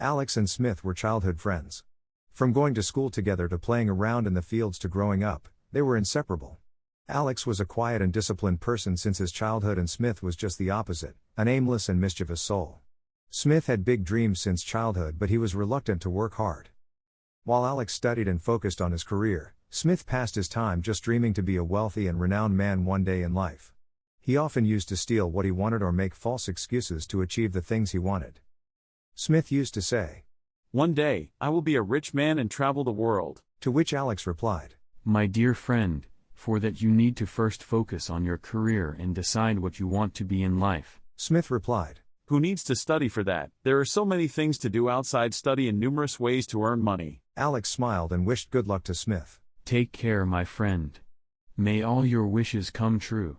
Alex and Smith were childhood friends. From going to school together to playing around in the fields to growing up, they were inseparable. Alex was a quiet and disciplined person since his childhood, and Smith was just the opposite, an aimless and mischievous soul. Smith had big dreams since childhood, but he was reluctant to work hard. While Alex studied and focused on his career, Smith passed his time just dreaming to be a wealthy and renowned man one day in life. He often used to steal what he wanted or make false excuses to achieve the things he wanted. Smith used to say, "One day, I will be a rich man and travel the world." To which Alex replied, "My dear friend, for that you need to first focus on your career and decide what you want to be in life." Smith replied, "Who needs to study for that? There are so many things to do outside study and numerous ways to earn money." Alex smiled and wished good luck to Smith. "Take care, my friend. May all your wishes come true.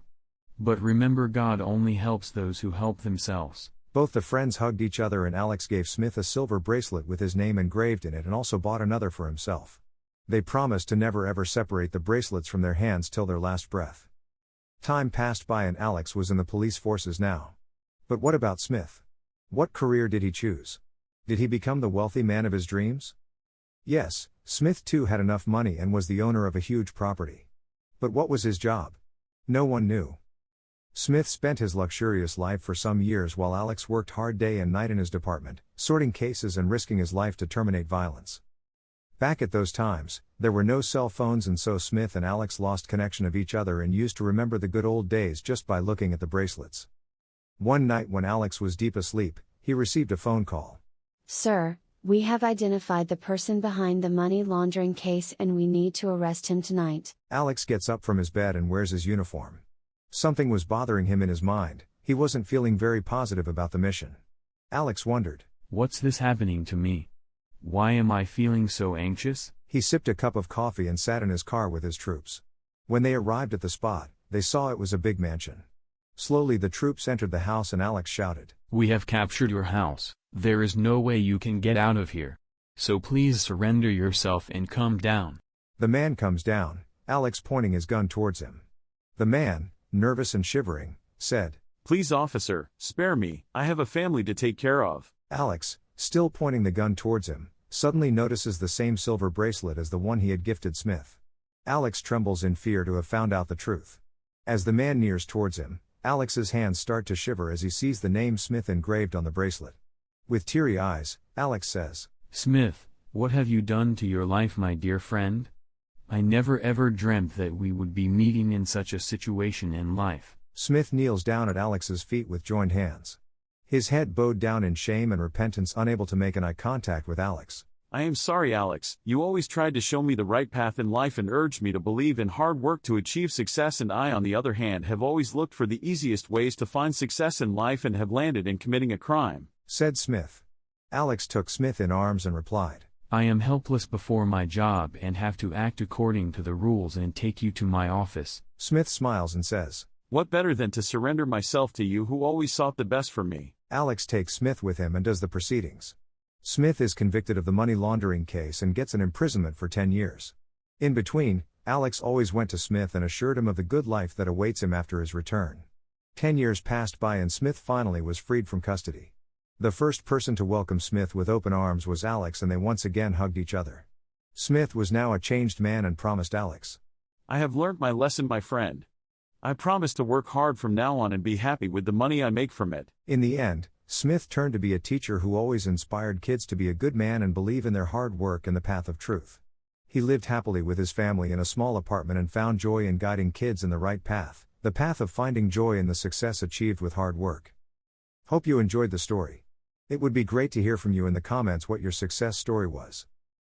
But remember, God only helps those who help themselves." Both the friends hugged each other, and Alex gave Smith a silver bracelet with his name engraved in it and also bought another for himself. They promised to never ever separate the bracelets from their hands till their last breath. Time passed by and Alex was in the police forces now. But what about Smith? What career did he choose? Did he become the wealthy man of his dreams? Yes, Smith too had enough money and was the owner of a huge property. But what was his job? No one knew. Smith spent his luxurious life for some years while Alex worked hard day and night in his department, sorting cases and risking his life to terminate violence. Back at those times, there were no cell phones, and so Smith and Alex lost connection of each other and used to remember the good old days just by looking at the bracelets. One night when Alex was deep asleep, he received a phone call. "Sir, we have identified the person behind the money laundering case and we need to arrest him tonight." Alex gets up from his bed and wears his uniform. Something was bothering him in his mind. He wasn't feeling very positive about the mission. Alex wondered, "What's this happening to me? Why am I feeling so anxious?" He sipped a cup of coffee and sat in his car with his troops. When they arrived at the spot, they saw it was a big mansion. Slowly the troops entered the house and Alex shouted, "We have captured your house. There is no way you can get out of here. So please surrender yourself and come down." The man comes down, Alex pointing his gun towards him. The man, nervous and shivering, said, "Please, officer, spare me. I have a family to take care of." Alex, still pointing the gun towards him, suddenly notices the same silver bracelet as the one he had gifted Smith. Alex trembles in fear to have found out the truth. As the man nears towards him, Alex's hands start to shiver as he sees the name Smith engraved on the bracelet. With teary eyes, Alex says, "Smith, what have you done to your life, my dear friend? I never ever dreamt that we would be meeting in such a situation in life." Smith kneels down at Alex's feet with joined hands. His head bowed down in shame and repentance, unable to make an eye contact with Alex. "I am sorry, Alex. You always tried to show me the right path in life and urged me to believe in hard work to achieve success, and I, on the other hand, have always looked for the easiest ways to find success in life and have landed in committing a crime," said Smith. Alex took Smith in arms and replied, "I am helpless before my job and have to act according to the rules and take you to my office." Smith smiles and says, "What better than to surrender myself to you who always sought the best for me?" Alex takes Smith with him and does the proceedings. Smith is convicted of the money laundering case and gets an imprisonment for 10 years. In between, Alex always went to Smith and assured him of the good life that awaits him after his return. 10 years passed by and Smith finally was freed from custody. The first person to welcome Smith with open arms was Alex, and they once again hugged each other. Smith was now a changed man and promised Alex, "I have learnt my lesson, my friend. I promise to work hard from now on and be happy with the money I make from it." In the end, Smith turned to be a teacher who always inspired kids to be a good man and believe in their hard work and the path of truth. He lived happily with his family in a small apartment and found joy in guiding kids in the right path, the path of finding joy in the success achieved with hard work. Hope you enjoyed the story. It would be great to hear from you in the comments what your success story was.